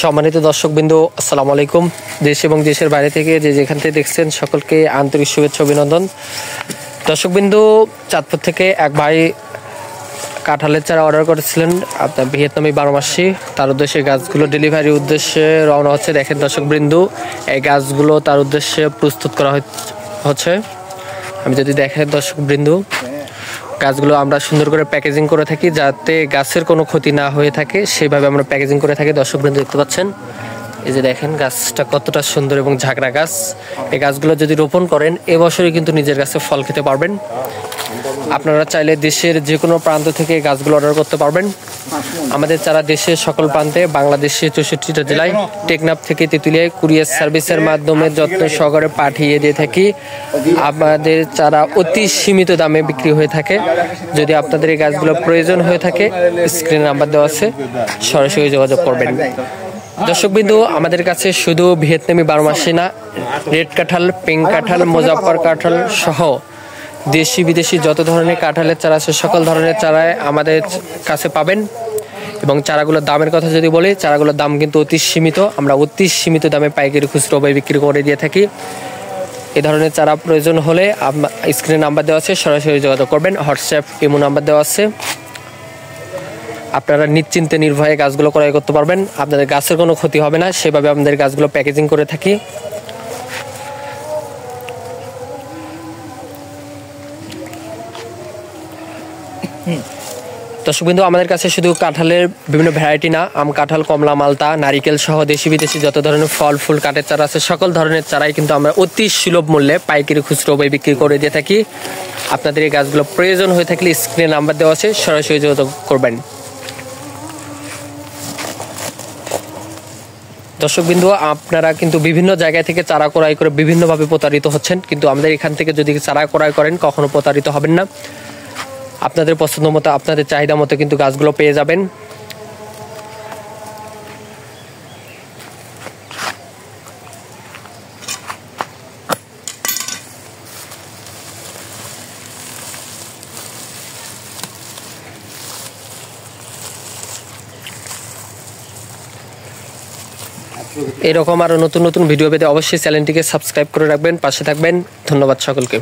সম্মানিত দর্শকবৃন্দ, আসসালামু আলাইকুম। দেশ এবং দেশের বাইরে থেকে যে যেখান থেকে দেখছেন সকলকে আন্তরিক শুভেচ্ছা অভিনন্দন। দর্শকবৃন্দ, চাঁদপুর থেকে এক ভাই কাঁঠালের চারা অর্ডার করেছিলেন আপনার ভিয়েতনামি 12 মাসি। তার উদ্দেশ্যে গাছগুলো ডেলিভারির উদ্দেশ্যে রওনা হচ্ছে। দেখেন দর্শকবৃন্দ, এই গাছগুলো তার উদ্দেশ্যে প্রস্তুত করা হচ্ছে। আমি যদি দেখেন দর্শকবৃন্দ, গাছগুলো আমরা সুন্দর করে প্যাকেজিং করে থাকি যাতে গাছের কোনো ক্ষতি না হয়ে থাকে, সেইভাবে আমরা প্যাকেজিং করে থাকি। দর্শকবৃন্দ দেখতে পাচ্ছেন, এই যে দেখেন গাছটা কতটা সুন্দর এবং ঝাঁকড়া গাছ। এই গাছগুলো যদি রোপণ করেন এবছরই কিন্তু নিজের গাছে ফল খেতে পারবেন। আপনারা চাইলে দেশের যে কোনো প্রান্ত থেকে গাছগুলো অর্ডার করতে পারবেন। আমাদের চারা দেশের সকল প্রান্তে, বাংলাদেশের 64টা জেলায়, টেকনাফ থেকে তেঁতুলিয়ায় কুরিয়ার সার্ভিসের মাধ্যমে যত্ন সহকারে পাঠিয়ে দিয়ে থাকি। আমাদের চারা অতি সীমিত দামে বিক্রি হয়ে থাকে। যদি আপনাদের এই গাছগুলো প্রয়োজন হয়ে থাকে, স্ক্রিনে নাম্বার দেওয়া আছে, সরাসরি যোগাযোগ করবেন। দর্শকবৃন্দ, আমাদের কাছে শুধু ভিয়েতনামি 12 মাসি না, রেড কাঁঠাল, পিঙ্ক কাঁঠাল, মুজাফফর কাঁঠাল সহ দেশি বিদেশি যত ধরনের কাঁঠালের চারা আছে সকল ধরনের চারায় আমাদের কাছে পাবেন। এবং চারাগুলোর দামের কথা যদি বলি, চারাগুলোর দাম কিন্তু অতি সীমিত। আমরা অতি সীমিত দামে পাইকারি খুচরো ভাবে বিক্রি করে দিয়ে থাকি। এই ধরনের চারা প্রয়োজন হলে স্ক্রিনে নাম্বার দেওয়া আছে, সরাসরি যোগাযোগ করবেন। হোয়াটসঅ্যাপ ইমো নাম্বার দেওয়া আছে। আপনারা নিশ্চিন্তে নির্ভয়ে গাছগুলো ক্রয় করতে পারবেন। আপনাদের গাছের কোনো ক্ষতি হবে না, সেভাবে আমাদের গাছগুলো প্যাকেজিং করে থাকি। দর্শকবৃন্দ, আমাদের কাছে শুধু কাঁঠালের বিভিন্ন ভ্যারাইটি না, আম কাঁঠাল, কমলা, মালতা, নারিকেল সহ দেশি বিদেশি যত ধরনের ফল ফুল কাঠের চারা আছে সকল ধরনের চারাই কিন্তু আমরা অতি সুলভ মূল্যে পাইকারি খুচরো ভাবে বিক্রি করে দিয়ে থাকি। আপনাদের এই গাছগুলো প্রয়োজন হয়ে থাকলে স্ক্রিনে নাম্বার দেওয়া আছে, সরাসরি যোগাযোগ করবেন। দর্শকবৃন্দ, আপনারা কিন্তু বিভিন্ন জায়গা থেকে চারা ক্রয় করে বিভিন্নভাবে প্রতারিত হচ্ছেন, কিন্তু আমাদের এখান থেকে যদি চারা ক্রয় করেন কখনো প্রতারিত হবেন না। আপনাদের পছন্দ মতো, আপনাদের চাহিদা মতো কিন্তু গাছগুলো পেয়ে যাবেন। এরকম আরো নতুন নতুন ভিডিও পেতে অবশ্যই চ্যানেলটিকে সাবস্ক্রাইব করে রাখবেন, পাশে থাকবেন। ধন্যবাদ সকলকে।